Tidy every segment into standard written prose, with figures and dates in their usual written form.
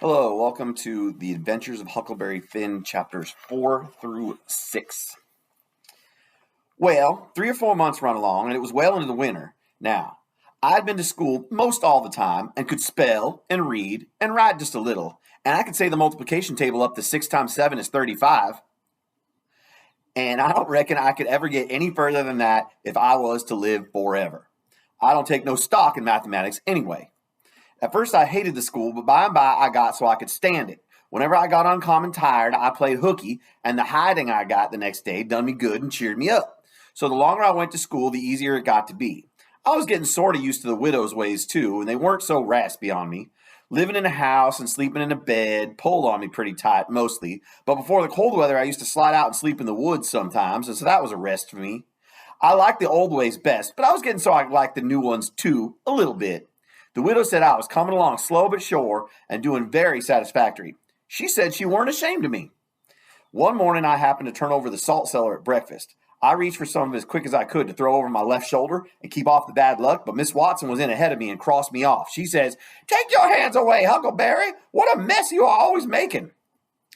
Hello, welcome to the Adventures of Huckleberry Finn, chapters 4 through 6. Well, 3 or 4 months run along, and it was well into the winter. Now, I'd been to school most all the time and could spell and read and write just a little, and I could say the multiplication table up to 6 times 7 is 35, and I don't reckon I could ever get any further than that if I was to live forever. I don't take no stock in mathematics anyway. At first, I hated the school, but by and by, I got so I could stand it. Whenever I got uncommon tired, I played hooky, and the hiding I got the next day done me good and cheered me up. So the longer I went to school, the easier it got to be. I was getting sort of used to the widow's ways, too, and they weren't so raspy on me. Living in a house and sleeping in a bed pulled on me pretty tight, mostly. But before the cold weather, I used to slide out and sleep in the woods sometimes, and so that was a rest for me. I liked the old ways best, but I was getting so I liked the new ones, too, a little bit. The widow said I was coming along slow but sure and doing very satisfactory. She said she weren't ashamed of me. One morning I happened to turn over the salt cellar at breakfast. I reached for some of it as quick as I could to throw over my left shoulder and keep off the bad luck, but Miss Watson was in ahead of me and crossed me off. She says, "Take your hands away, Huckleberry. What a mess you are always making."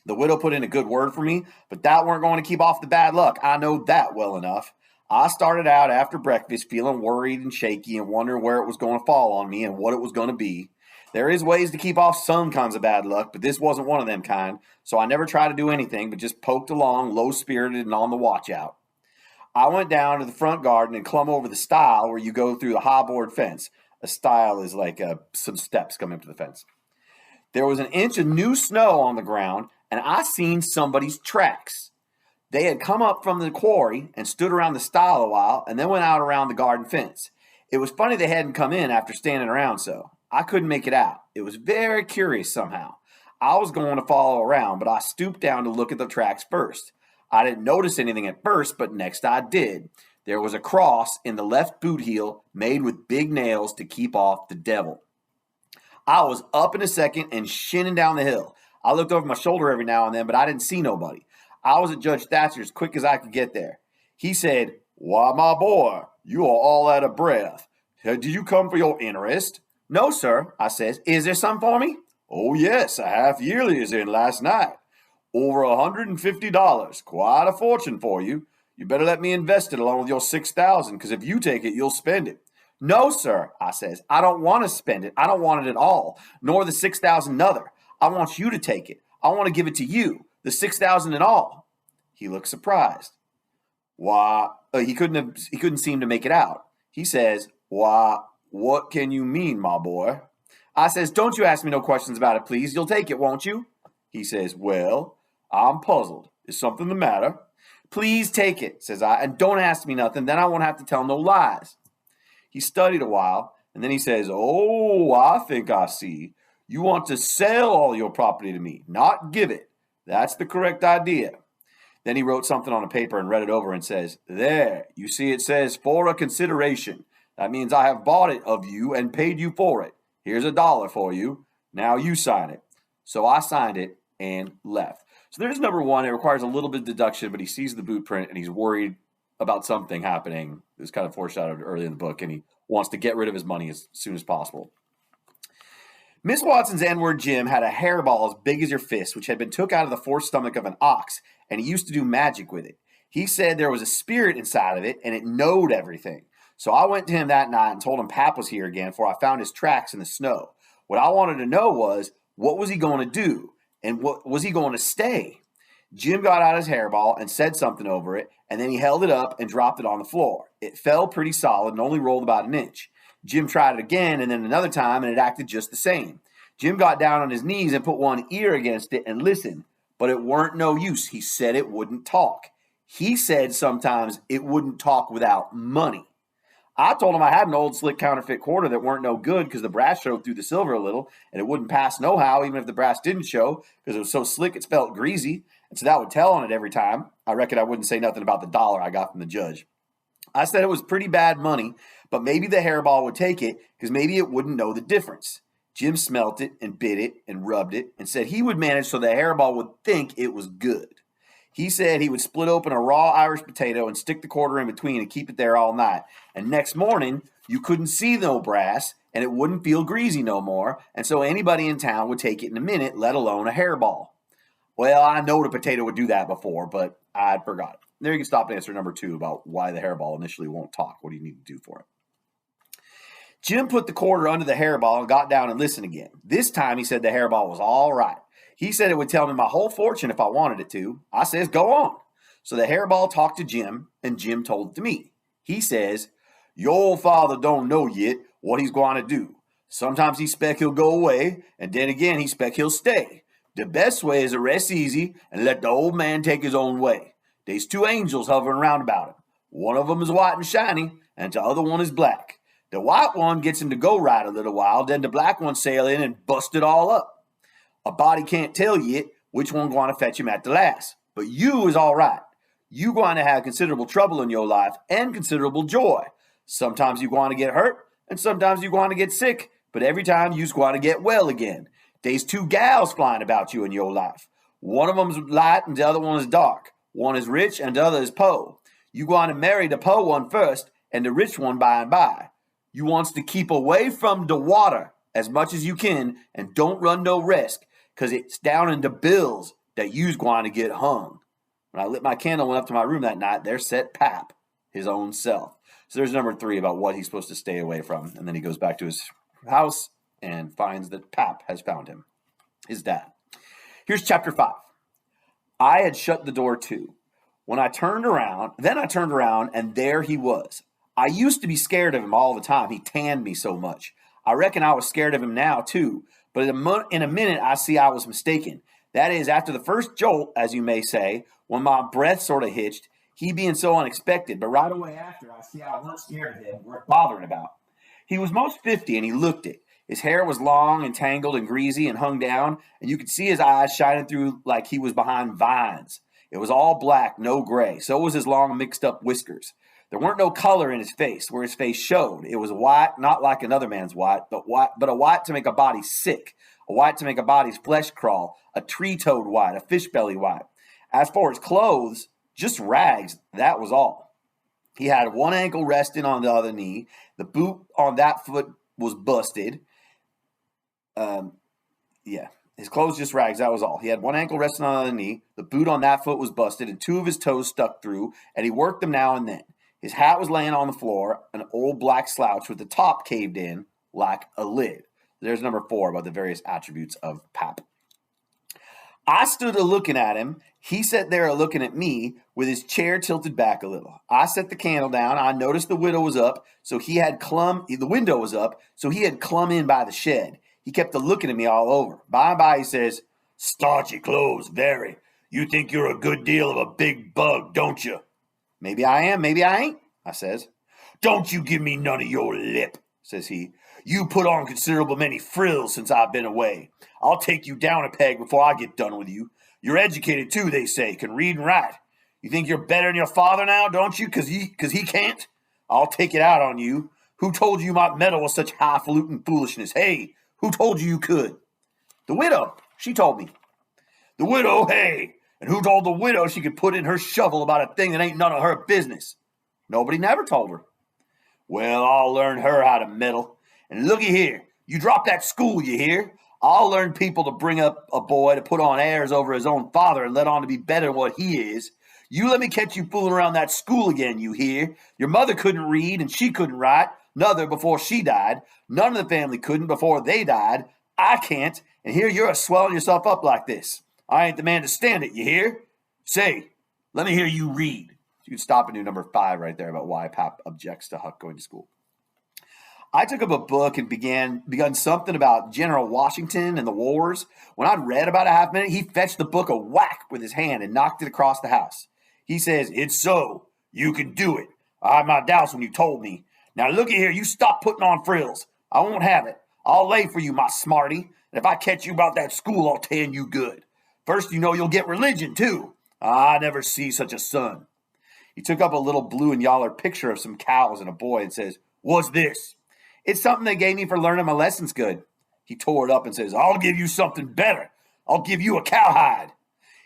The widow put in a good word for me, but that weren't going to keep off the bad luck. I know that well enough. I started out after breakfast feeling worried and shaky and wondering where it was going to fall on me and what it was going to be. There is ways to keep off some kinds of bad luck, but this wasn't one of them kind, so I never tried to do anything but just poked along, low-spirited and on the watch out. I went down to the front garden and clumb over the stile where you go through the high-board fence. A stile is like some steps coming up to the fence. There was an inch of new snow on the ground, and I seen somebody's tracks. They had come up from the quarry and stood around the stile a while and then went out around the garden fence. It was funny they hadn't come in after standing around so. I couldn't make it out. It was very curious somehow. I was going to follow around, but I stooped down to look at the tracks first. I didn't notice anything at first, but next I did. There was a cross in the left boot heel made with big nails to keep off the devil. I was up in a second and shinning down the hill. I looked over my shoulder every now and then, but I didn't see nobody. I was at Judge Thatcher's quick as I could get there. He said, "Why, my boy, you are all out of breath. Did you come for your interest?" "No, sir," I says. "Is there some for me?" "Oh, yes, a half yearly is in last night. Over $150, quite a fortune for you. You better let me invest it along with your $6,000, because if you take it, you'll spend it." "No, sir," I says. "I don't want to spend it. I don't want it at all, nor the 6,000 nother. I want you to take it. I want to give it to you. The 6,000 and all." He looked surprised. "Why?" He couldn't seem to make it out. He says, "Why, what can you mean, my boy?" I says, "Don't you ask me no questions about it, please. You'll take it, won't you?" He says, "Well, I'm puzzled. Is something the matter?" "Please take it," says I, "and don't ask me nothing. Then I won't have to tell no lies." He studied a while, and then he says, "Oh, I think I see. You want to sell all your property to me, not give it. That's the correct idea." Then he wrote something on a paper and read it over and says, "There, you see it says, for a consideration. That means I have bought it of you and paid you for it. Here's $1 for you. Now you sign it." So I signed it and left. So there's number one. It requires a little bit of deduction, but he sees the boot print and he's worried about something happening. It was kind of foreshadowed early in the book, and he wants to get rid of his money as soon as possible. Miss Watson's N-word Jim had a hairball as big as your fist, which had been took out of the forestomach of an ox, and he used to do magic with it. He said there was a spirit inside of it, and it knowed everything. So I went to him that night and told him Pap was here again, for I found his tracks in the snow. What I wanted to know was, what was he going to do, and what was he going to stay? Jim got out his hairball and said something over it, and then he held it up and dropped it on the floor. It fell pretty solid and only rolled about an inch. Jim tried it again and then another time, and it acted just the same. Jim got down on his knees and put one ear against it and listened, but it weren't no use. He said it wouldn't talk. He said sometimes it wouldn't talk without money. I told him I had an old slick counterfeit quarter that weren't no good because the brass showed through the silver a little, and it wouldn't pass nohow even if the brass didn't show because it was so slick it felt greasy, and so that would tell on it every time. I reckon I wouldn't say nothing about the $1 I got from the judge. I said it was pretty bad money, but maybe the hairball would take it because maybe it wouldn't know the difference. Jim smelt it and bit it and rubbed it and said he would manage so the hairball would think it was good. He said he would split open a raw Irish potato and stick the quarter in between and keep it there all night. And next morning, you couldn't see no brass, and it wouldn't feel greasy no more, and so anybody in town would take it in a minute, let alone a hairball. Well, I know the potato would do that before, but I'd forgot it. There you can stop and answer number 2 about why the hairball initially won't talk. What do you need to do for it? Jim put the quarter under the hairball and got down and listened again. This time he said the hairball was all right. He said it would tell me my whole fortune if I wanted it to. I says, go on. So the hairball talked to Jim, and Jim told it to me. He says, your old father don't know yet what he's going to do. Sometimes he spec he'll go away, and then again he spec he'll stay. The best way is to rest easy and let the old man take his own way. There's 2 angels hovering around about him. One of them is white and shiny, and the other one is black. The white one gets him to go right a little while, then the black one sail in and bust it all up. A body can't tell yet which one going to fetch him at the last. But you is all right. You going to have considerable trouble in your life and considerable joy. Sometimes you going to get hurt, and sometimes you going to get sick, but every time you's going to get well again. There's 2 gals flying about you in your life. One of them's light and the other one is dark. One is rich and the other is po'. You going to marry the po' one first and the rich one by and by. You wants to keep away from the water as much as you can and don't run no risk, because it's down in the bills that you's going to get hung. When I lit my candle and went up to my room that night, there sat Pap, his own self. So there's number 3 about what he's supposed to stay away from. And then he goes back to his house and finds that Pap has found him, his dad. Here's chapter 5. I had shut the door too. Then I turned around, and there he was. I used to be scared of him all the time. He tanned me so much. I reckon I was scared of him now, too. But in a minute, I see I was mistaken. That is, after the first jolt, as you may say, when my breath sort of hitched, he being so unexpected. But right away after, I see I wasn't scared of him, worth bothering about. He was most 50, and he looked it. His hair was long and tangled and greasy and hung down, and you could see his eyes shining through like he was behind vines. It was all black, no gray. So was his long, mixed-up whiskers. There weren't no color in his face, where his face showed. It was white, not like another man's white, but a white to make a body sick, a white to make a body's flesh crawl, a tree-toed white, a fish belly white. As for his clothes, just rags, that was all. He had one ankle resting on the other knee. The boot on that foot was busted. His clothes just rags, that was all. He had one ankle resting on the other knee. The boot on that foot was busted, and 2 of his toes stuck through, and he worked them now and then. His hat was laying on the floor, an old black slouch with the top caved in like a lid. There's number 4 about the various attributes of Pap. I stood looking at him. He sat there looking at me with his chair tilted back a little. I set the candle down. I noticed the window was up, so he had clumb in by the shed. He kept looking at me all over. By and by, he says, "Starchy clothes, very. You think you're a good deal of a big bug, don't you?" "Maybe I am, maybe I ain't," I says. "Don't you give me none of your lip," says he. "You put on considerable many frills since I've been away. I'll take you down a peg before I get done with you. You're educated too, they say, can read and write. You think you're better than your father now, don't you, because he can't? I'll take it out on you. Who told you might meddle with such highfalutin foolishness? Hey, who told you could?" "The widow, she told me." "The widow, hey? And who told the widow she could put in her shovel about a thing that ain't none of her business?" "Nobody never told her." "Well, I'll learn her how to meddle. And looky here, you drop that school, you hear? I'll learn people to bring up a boy to put on airs over his own father and let on to be better than what he is. You let me catch you fooling around that school again, you hear? Your mother couldn't read and she couldn't write, nother before she died. None of the family couldn't before they died. I can't, and here you're swelling yourself up like this. I ain't the man to stand it, you hear? Say, let me hear you read." You can stop and do number 5 right there about why Pap objects to Huck going to school. I took up a book and begun something about General Washington and the wars. When I'd read about a half minute, he fetched the book a whack with his hand and knocked it across the house. He says, "It's so. You can do it. I had my doubts when you told me. Now looky here, you stop putting on frills. I won't have it. I'll lay for you, my smarty. And if I catch you about that school, I'll tan you good. First, you know you'll get religion, too. I never see such a son." He took up a little blue and yaller picture of some cows and a boy and says, "What's this?" "It's something they gave me for learning my lessons good." He tore it up and says, "I'll give you something better. I'll give you a cowhide."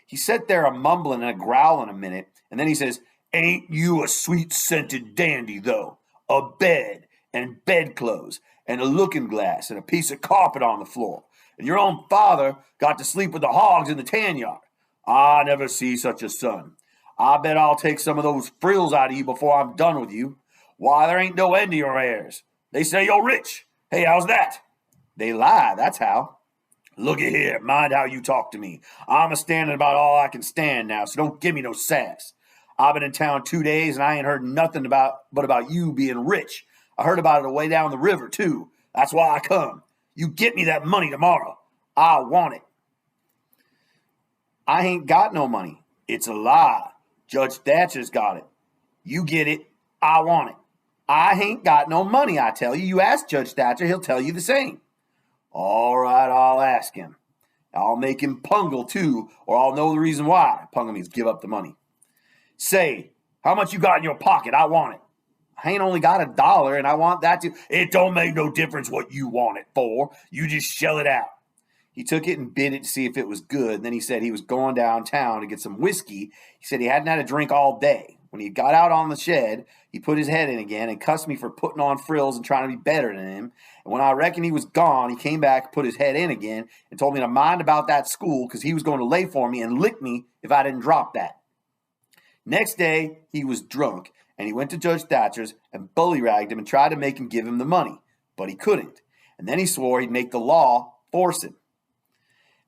He sat there a mumbling and a growling a minute, and then he says, "Ain't you a sweet-scented dandy, though? A bed. and bedclothes and a looking glass and a piece of carpet on the floor. And your own father got to sleep with the hogs in the tan yard. I never see such a son. I bet I'll take some of those frills out of you before I'm done with you. Why, there ain't no end to your heirs. They say you're rich. Hey, how's that? They lie, that's how. Looky here, mind how you talk to me. I'm a standing about all I can stand now, so don't give me no sass. I've been in town 2 days, and I ain't heard nothing but about you being rich. I heard about it away down the river, too. That's why I come. You get me that money tomorrow. I want it. I ain't got no money. It's a lie. Judge Thatcher's got it. You get it. I want it. I ain't got no money, I tell you. You ask Judge Thatcher, he'll tell you the same. All right, I'll ask him. I'll make him pungle, too, or I'll know the reason why. Pungle means give up the money. Say, how much you got in your pocket? I want it. I ain't only got $1, and I want that too. It don't make no difference what you want it for. You just shell it out. He took it and bit it to see if it was good. And then he said he was going downtown to get some whiskey. He said he hadn't had a drink all day. When he got out on the shed, he put his head in again and cussed me for putting on frills and trying to be better than him. And when I reckoned he was gone, he came back, put his head in again, and told me to mind about that school because he was going to lay for me and lick me if I didn't drop that. Next day, he was drunk, and he went to Judge Thatcher's and bully-ragged him and tried to make him give him the money, but he couldn't. And then he swore he'd make the law force him.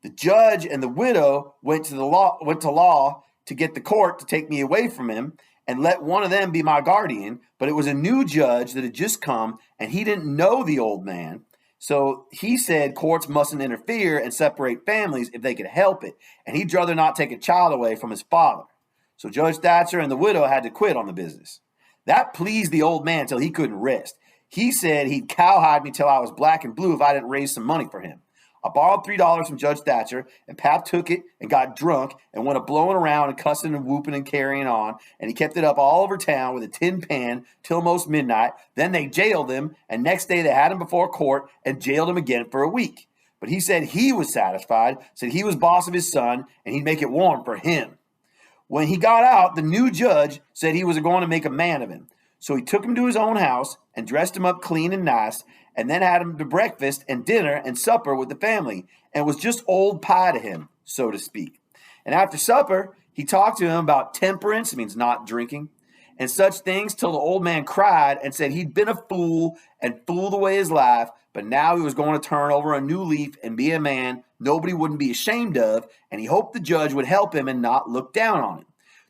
The judge and the widow went to law to get the court to take me away from him and let one of them be my guardian, but it was a new judge that had just come, and he didn't know the old man. So he said courts mustn't interfere and separate families if they could help it, and he'd rather not take a child away from his father. So Judge Thatcher and the widow had to quit on the business. That pleased the old man till he couldn't rest. He said he'd cowhide me till I was black and blue if I didn't raise some money for him. I borrowed $3 from Judge Thatcher, and Pap took it and got drunk and went a-blowing around and cussing and whooping and carrying on, and he kept it up all over town with a tin pan till most midnight. Then they jailed him, and next day they had him before court and jailed him again for a week. But he said he was satisfied, said he was boss of his son, and he'd make it warm for him. When he got out, the new judge said he was going to make a man of him. So he took him to his own house and dressed him up clean and nice, and then had him to breakfast and dinner and supper with the family, and was just old pie to him, so to speak. And after supper, he talked to him about temperance, it means not drinking, and such things till the old man cried and said he'd been a fool and fooled away his life, but now he was going to turn over a new leaf and be a man nobody wouldn't be ashamed of, and he hoped the judge would help him and not look down on him.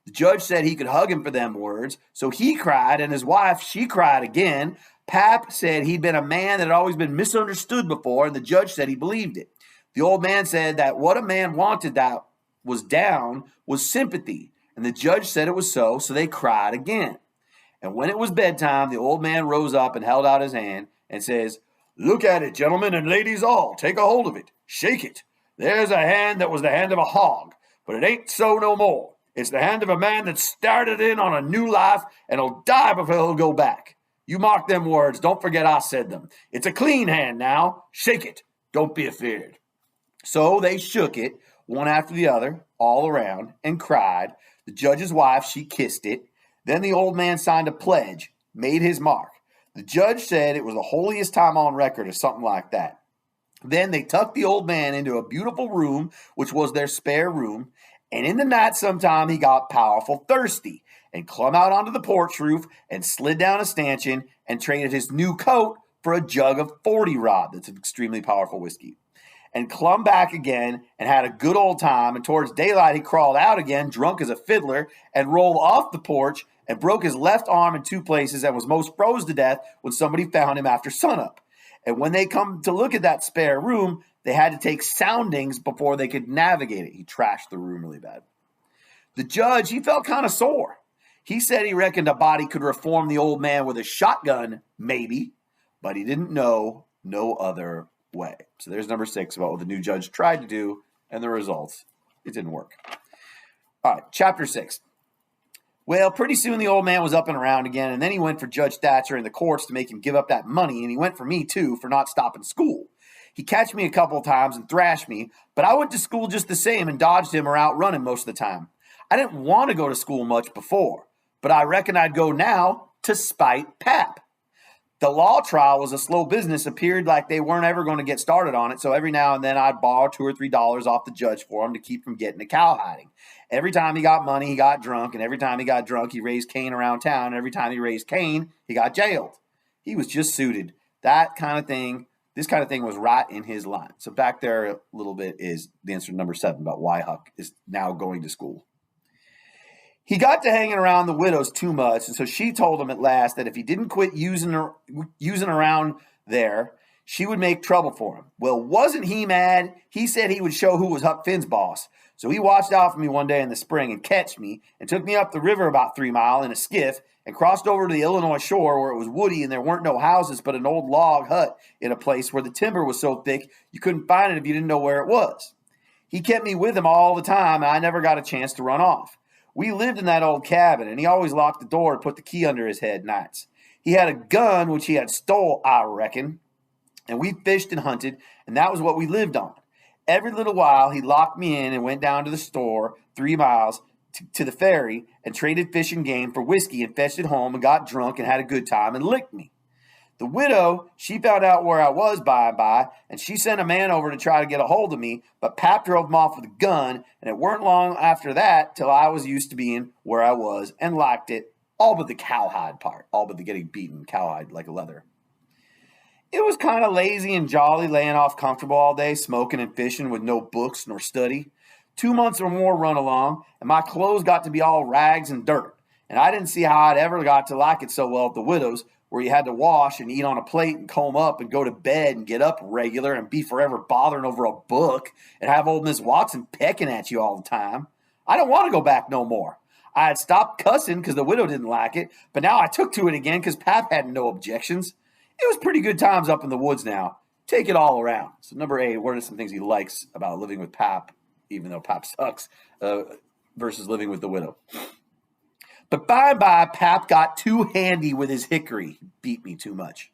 The judge said he could hug him for them words, so he cried, and his wife, she cried again. Pap said he'd been a man that had always been misunderstood before, and the judge said he believed it. The old man said that what a man wanted that was down was sympathy, and the judge said it was so they cried again. And when it was bedtime, the old man rose up and held out his hand and says, "Look at it, gentlemen and ladies all. Take a hold of it. Shake it. There's a hand that was the hand of a hog, but it ain't so no more. It's the hand of a man that started in on a new life and'll die before he'll go back. You mark them words. Don't forget I said them. It's a clean hand now. Shake it. Don't be afeard." So they shook it, one after the other, all around, and cried. The judge's wife, she kissed it. Then the old man signed a pledge, made his mark. The judge said it was the holiest time on record or something like that. Then they tucked the old man into a beautiful room, which was their spare room, and in the night sometime he got powerful thirsty and clumb out onto the porch roof and slid down a stanchion and traded his new coat for a jug of 40 Rod, that's an extremely powerful whiskey, and clumb back again and had a good old time. And towards daylight he crawled out again, drunk as a fiddler, and rolled off the porch and broke his left arm in 2 places and was most froze to death when somebody found him after sunup. And when they come to look at that spare room, they had to take soundings before they could navigate it. He trashed the room really bad. The judge, he felt kind of sore. He said he reckoned a body could reform the old man with a shotgun, maybe, but he didn't know no other way. So there's number 6 about what the new judge tried to do and the results. It didn't work. All right, chapter 6. Well, pretty soon the old man was up and around again, and then he went for Judge Thatcher in the courts to make him give up that money, and he went for me, too, for not stopping school. He catched me a couple of times and thrashed me, but I went to school just the same and dodged him or outrun him most of the time. I didn't want to go to school much before, but I reckon I'd go now to spite Pap. The law trial was a slow business, appeared like they weren't ever going to get started on it, so every now and then I'd borrow $2 or $3 off the judge for him to keep from getting to cowhiding. Every time he got money, he got drunk, and every time he got drunk, he raised Cain around town, and every time he raised Cain, he got jailed. He was just suited. That kind of thing, this kind of thing was right in his line. So back there a little bit is the answer to number 7 about why Huck is now going to school. He got to hanging around the widows too much, and so she told him at last that if he didn't quit using around there, she would make trouble for him. Well, wasn't he mad? He said he would show who was Huck Finn's boss. So he watched out for me one day in the spring and catched me and took me up the river about 3 miles in a skiff and crossed over to the Illinois shore where it was woody and there weren't no houses but an old log hut in a place where the timber was so thick you couldn't find it if you didn't know where it was. He kept me with him all the time, and I never got a chance to run off. We lived in that old cabin, and he always locked the door and put the key under his head nights. He had a gun, which he had stole, I reckon, and we fished and hunted, and that was what we lived on. Every little while, he locked me in and went down to the store 3 miles to the ferry and traded fish and game for whiskey and fetched it home and got drunk and had a good time and licked me. The widow, she found out where I was by and by, and she sent a man over to try to get a hold of me, but Pap drove him off with a gun, and it weren't long after that till I was used to being where I was and liked it, all but the cowhide part, all but the getting beaten cowhide like a leather. It was kind of lazy and jolly laying off comfortable all day, smoking and fishing with no books nor study. 2 months or more run along, and my clothes got to be all rags and dirt, and I didn't see how I'd ever got to like it so well at the widow's, where you had to wash and eat on a plate and comb up and go to bed and get up regular and be forever bothering over a book and have old Miss Watson pecking at you all the time. I don't want to go back no more. I had stopped cussing because the widow didn't like it, but now I took to it again because Pap had no objections. It was pretty good times up in the woods now. Take it all around. So number 8, what are some things he likes about living with Pap, even though Pap sucks, versus living with the widow? But by and by, Pap got too handy with his hickory. He beat me too much.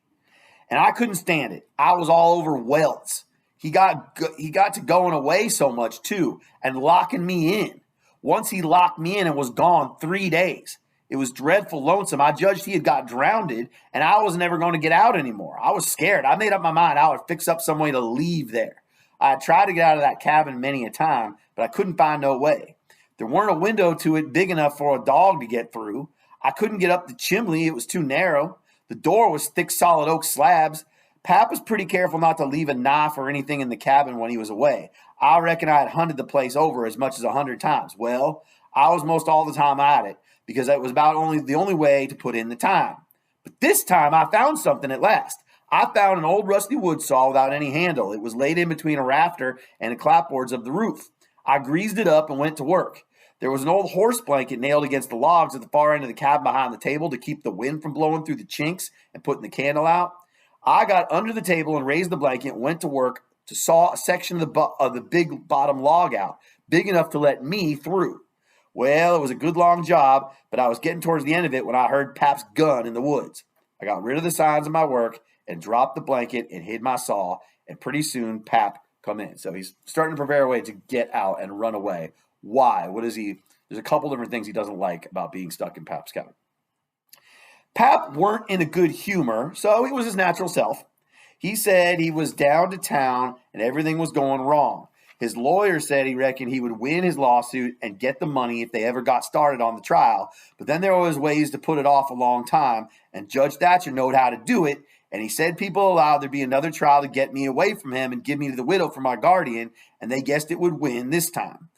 And I couldn't stand it. I was all over welts. He got to going away so much, too, and locking me in. Once he locked me in and was gone 3 days. It was dreadful lonesome. I judged he had got drowned, and I was never going to get out anymore. I was scared. I made up my mind I would fix up some way to leave there. I had tried to get out of that cabin many a time, but I couldn't find no way. There weren't a window to it big enough for a dog to get through. I couldn't get up the chimney. It was too narrow. The door was thick, solid oak slabs. Pap was pretty careful not to leave a knife or anything in the cabin when he was away. I reckon I had hunted the place over as much as 100 times. Well, I was most all the time at it because it was about the only way to put in the time. But this time I found something at last. I found an old rusty wood saw without any handle. It was laid in between a rafter and the clapboards of the roof. I greased it up and went to work. There was an old horse blanket nailed against the logs at the far end of the cabin behind the table to keep the wind from blowing through the chinks and putting the candle out. I got under the table and raised the blanket and went to work to saw a section of the big bottom log out, big enough to let me through. Well, it was a good long job, but I was getting towards the end of it when I heard Pap's gun in the woods. I got rid of the signs of my work and dropped the blanket and hid my saw, and pretty soon Pap come in. So he's starting to prepare a way to get out and run away. Why? What is he? There's a couple different things he doesn't like about being stuck in Pap's cabin. Pap weren't in a good humor, so he was his natural self. He said he was down to town and everything was going wrong. His lawyer said he reckoned he would win his lawsuit and get the money if they ever got started on the trial, but then there was ways to put it off a long time, and Judge Thatcher knowed how to do it, and he said people allowed there'd be another trial to get me away from him and give me to the widow for my guardian, and they guessed it would win this time.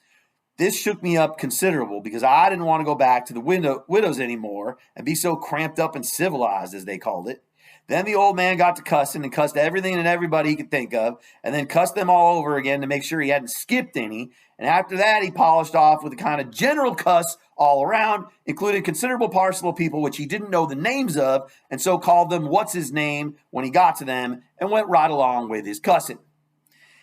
This shook me up considerable because I didn't want to go back to the widows anymore and be so cramped up and civilized, as they called it. Then the old man got to cussing and cussed everything and everybody he could think of, and then cussed them all over again to make sure he hadn't skipped any. And after that, he polished off with a kind of general cuss all around, including considerable parcel of people which he didn't know the names of, and so called them what's his name when he got to them, and went right along with his cussing.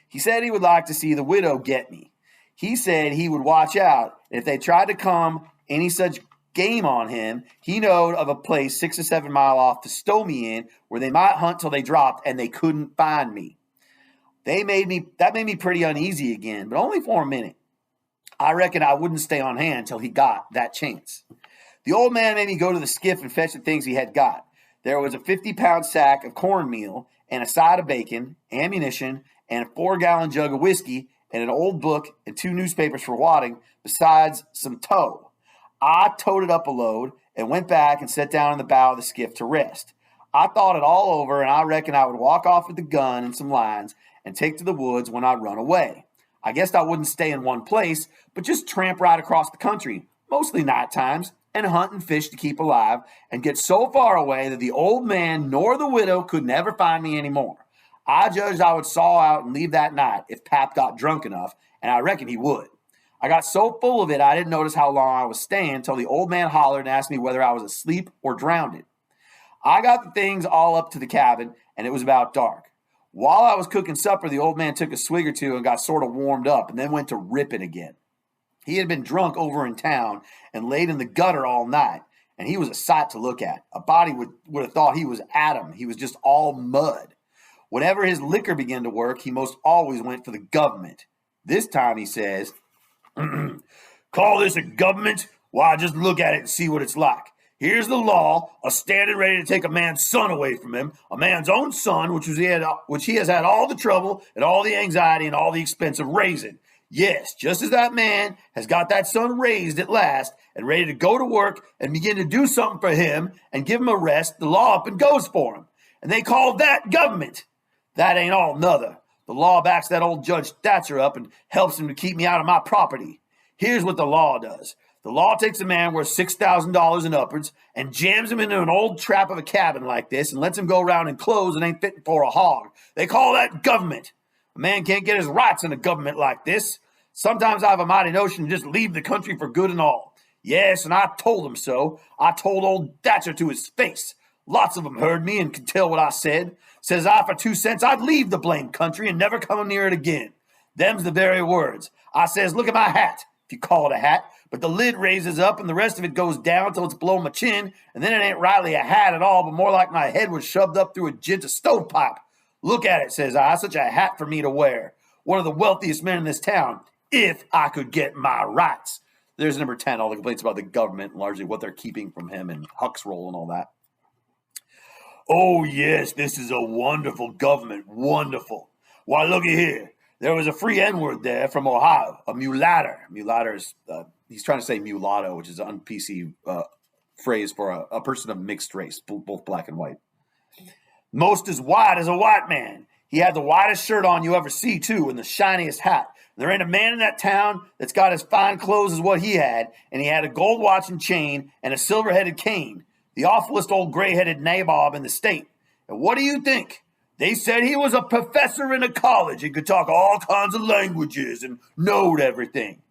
He said he would like to see the widow get me. He said he would watch out. If they tried to come any such game on him, he knowed of a place 6 or 7 miles off to stow me in where they might hunt till they dropped and they couldn't find me. That made me pretty uneasy again, but only for a minute. I reckon I wouldn't stay on hand till he got that chance. The old man made me go to the skiff and fetch the things he had got. There was a 50-pound sack of cornmeal and a side of bacon, ammunition, and a 4-gallon jug of whiskey, and an old book and 2 newspapers for wadding, besides some tow. I toted up a load and went back and sat down in the bow of the skiff to rest. I thought it all over, and I reckon I would walk off with the gun and some lines and take to the woods when I run away. I guessed I wouldn't stay in one place, but just tramp right across the country, mostly night times, and hunt and fish to keep alive, and get so far away that the old man nor the widow could never find me anymore. I judged I would saw out and leave that night if Pap got drunk enough, and I reckon he would. I got so full of it I didn't notice how long I was staying till the old man hollered and asked me whether I was asleep or drowned. I got the things all up to the cabin, and it was about dark. While I was cooking supper, the old man took a swig or two and got sort of warmed up and then went to ripping again. He had been drunk over in town and laid in the gutter all night, and he was a sight to look at. A body would have thought he was Adam. He was just all mud. Whenever his liquor began to work, he most always went for the government. This time he says, "Call this a government? Why, just look at it and see what it's like. Here's the law, standing ready to take a man's son away from him, a man's own son, which he has had all the trouble and all the anxiety and all the expense of raising. Yes, just as that man has got that son raised at last and ready to go to work and begin to do something for him and give him a rest, the law up and goes for him. And they call that government. That ain't all nother. The law backs that old Judge Thatcher up and helps him to keep me out of my property. Here's what the law does. The law takes a man worth $6,000 and upwards and jams him into an old trap of a cabin like this and lets him go around in clothes that ain't fitting for a hog. They call that government. A man can't get his rights in a government like this. Sometimes I have a mighty notion to just leave the country for good and all. Yes, and I told him so. I told old Thatcher to his face. Lots of them heard me and could tell what I said. Says I, for 2 cents, I'd leave the blamed country and never come near it again. Them's the very words. I says, look at my hat, if you call it a hat, but the lid raises up and the rest of it goes down till it's below my chin, and then it ain't rightly a hat at all, but more like my head was shoved up through a jint of stovepipe. Look at it, says I, such a hat for me to wear. One of the wealthiest men in this town, if I could get my rights. There's number 10, all the complaints about the government, and largely what they're keeping from him and Huck's role and all that. Oh, yes, this is a wonderful government, wonderful. Why, looky here. There was a free N-word there from Ohio, a mulatter. Mulatter is, he's trying to say mulatto, which is an un-PC phrase for a person of mixed race, both black and white. Most as white as a white man. He had the whitest shirt on you ever see, too, and the shiniest hat. There ain't a man in that town that's got as fine clothes as what he had, and he had a gold watch and chain and a silver-headed cane, the awfulest old gray-headed nabob in the state. And what do you think? They said he was a professor in a college and could talk all kinds of languages and knowed everything.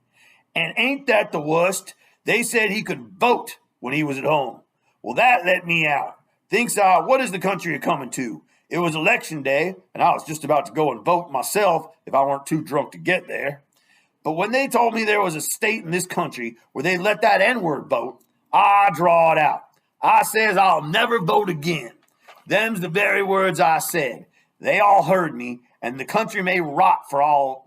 And ain't that the worst? They said he could vote when he was at home. Well, that let me out. Thinks I, what is the country coming to? It was election day, and I was just about to go and vote myself if I weren't too drunk to get there. But when they told me there was a state in this country where they let that N-word vote, I draw it out. I says I'll never vote again. Them's the very words I said. They all heard me, and the country may rot for all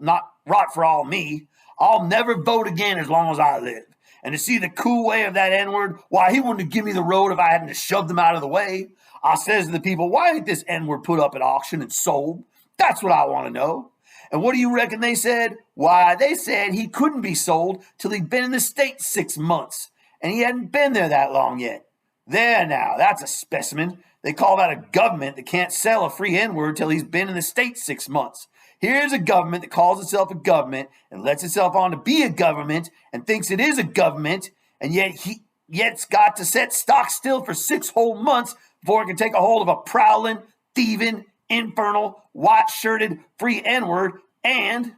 me. I'll never vote again as long as I live. And to see the cool way of that N-word, why, he wouldn't have given me the road if I hadn't shoved him out of the way. I says to the people, why ain't this N-word put up at auction and sold? That's what I want to know. And what do you reckon they said? Why, they said he couldn't be sold till he'd been in the States 6 months. And he hadn't been there that long yet. There now, that's a specimen. They call that a government that can't sell a free N-word till he's been in the States 6 months. Here's a government that calls itself a government and lets itself on to be a government and thinks it is a government, and yet's got to set stock still for 6 whole months before it can take a hold of a prowling, thieving, infernal, white-shirted, free N-word, and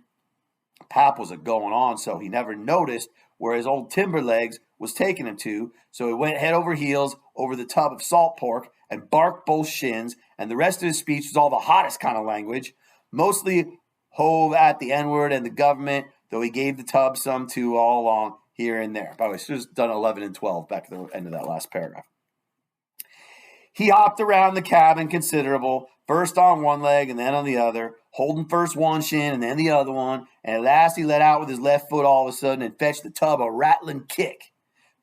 Pap was a-going on, so he never noticed where his old Timberlegs was taking him to, so he went head over heels over the tub of salt pork and barked both shins, and the rest of his speech was all the hottest kind of language, mostly hove at the N-word and the government, though he gave the tub some too all along here and there. By the way, should have done 11 and 12 back at the end of that last paragraph. He hopped around the cabin considerable, first on one leg and then on the other, holding first one shin and then the other one, and at last he let out with his left foot all of a sudden and fetched the tub a rattling kick.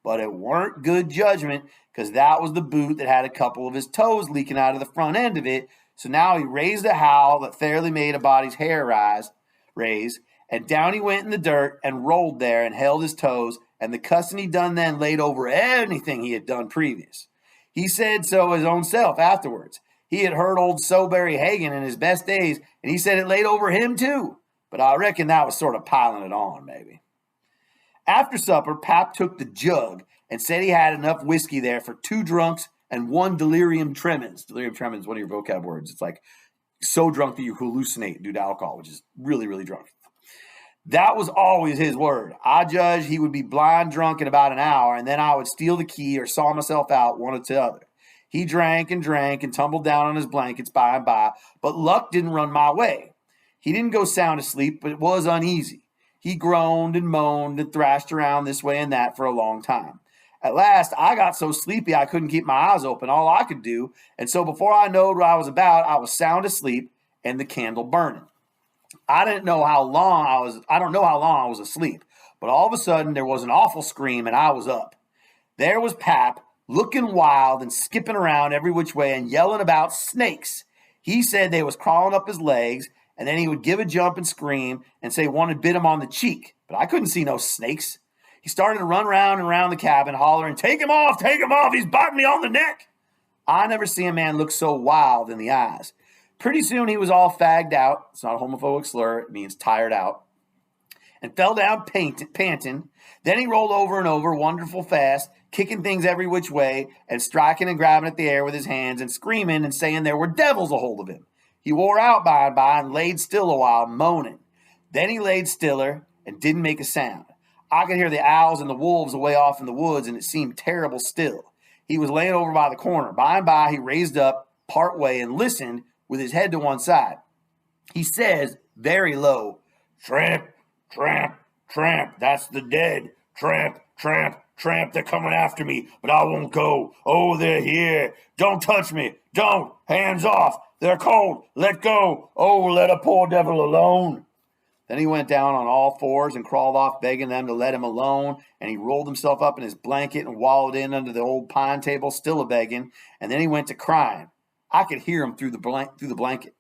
But it weren't good judgment, because that was the boot that had a couple of his toes leaking out of the front end of it. So now he raised a howl that fairly made a body's hair raise, and down he went in the dirt and rolled there and held his toes, and the cussing he done then laid over anything he had done previous. He said so his own self afterwards. He had heard old Soberry Hagen in his best days, and he said it laid over him too. But I reckon that was sort of piling it on, maybe. After supper, Pap took the jug and said he had enough whiskey there for 2 drunks and 1 delirium tremens. Delirium tremens is one of your vocab words. It's like so drunk that you hallucinate due to alcohol, which is really, really drunk. That was always his word. I judged he would be blind drunk in about an hour, and then I would steal the key or saw myself out, one or the other. He drank and tumbled down on his blankets by and by, but luck didn't run my way. He didn't go sound asleep, but it was uneasy. He groaned and moaned and thrashed around this way and that for a long time. At last, I got so sleepy I couldn't keep my eyes open, all I could do, and so before I knowed what I was about, I was sound asleep and the candle burning. I don't know how long I was asleep, but all of a sudden there was an awful scream and I was up. There was Pap, looking wild and skipping around every which way and yelling about snakes. He said they was crawling up his legs, and then he would give a jump and scream and say one had bit him on the cheek, but I couldn't see no snakes. He started to run round and round the cabin, hollering, take him off, he's biting me on the neck. I never see a man look so wild in the eyes. Pretty soon he was all fagged out. It's not a homophobic slur. It means tired out. And fell down panting. Then he rolled over and over, wonderful fast, kicking things every which way and striking and grabbing at the air with his hands and screaming and saying there were devils a hold of him. He wore out by and by and laid still a while, moaning. Then he laid stiller and didn't make a sound. I could hear the owls and the wolves away off in the woods, and it seemed terrible still. He was laying over by the corner. By and by, he raised up part way and listened with his head to one side. He says, very low, tramp, tramp, tramp, that's the dead. Tramp, tramp, tramp, they're coming after me, but I won't go. Oh, they're here. Don't touch me. Don't. Hands off. They're cold. Let go. Oh, let a poor devil alone. Then he went down on all fours and crawled off, begging them to let him alone, and he rolled himself up in his blanket and wallowed in under the old pine table, still a-begging, and then he went to crying. I could hear him through the blanket.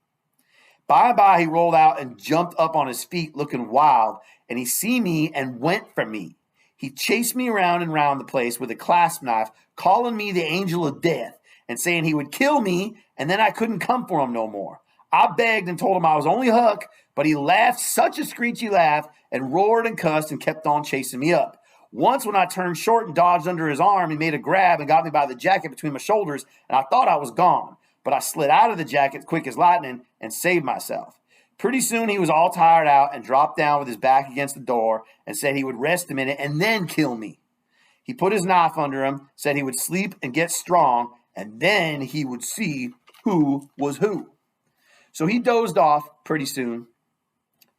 By and by, he rolled out and jumped up on his feet, looking wild, and he see me and went for me. He chased me around and round the place with a clasp knife, calling me the angel of death, and saying he would kill me, and then I couldn't come for him no more. I begged and told him I was only Huck, but he laughed such a screechy laugh and roared and cussed and kept on chasing me up. Once when I turned short and dodged under his arm, he made a grab and got me by the jacket between my shoulders, and I thought I was gone. But I slid out of the jacket quick as lightning and saved myself. Pretty soon he was all tired out and dropped down with his back against the door and said he would rest a minute and then kill me. He put his knife under him, said he would sleep and get strong, and then he would see who was who. So he dozed off pretty soon.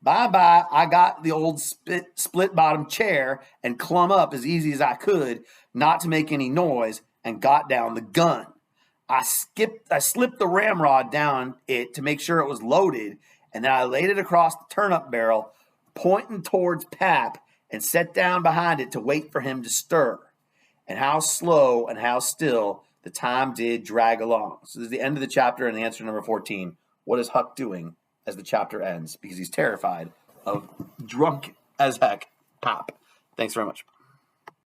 By and by, I got the old split-bottom chair and clumb up as easy as I could, not to make any noise, and got down the gun. I slipped the ramrod down it to make sure it was loaded, and then I laid it across the turnip barrel, pointing towards Pap, and sat down behind it to wait for him to stir. And how slow and how still the time did drag along. So this is the end of the chapter and the answer number 14. What is Huck doing as the chapter ends? Because he's terrified of drunk as heck Pap. Thanks very much.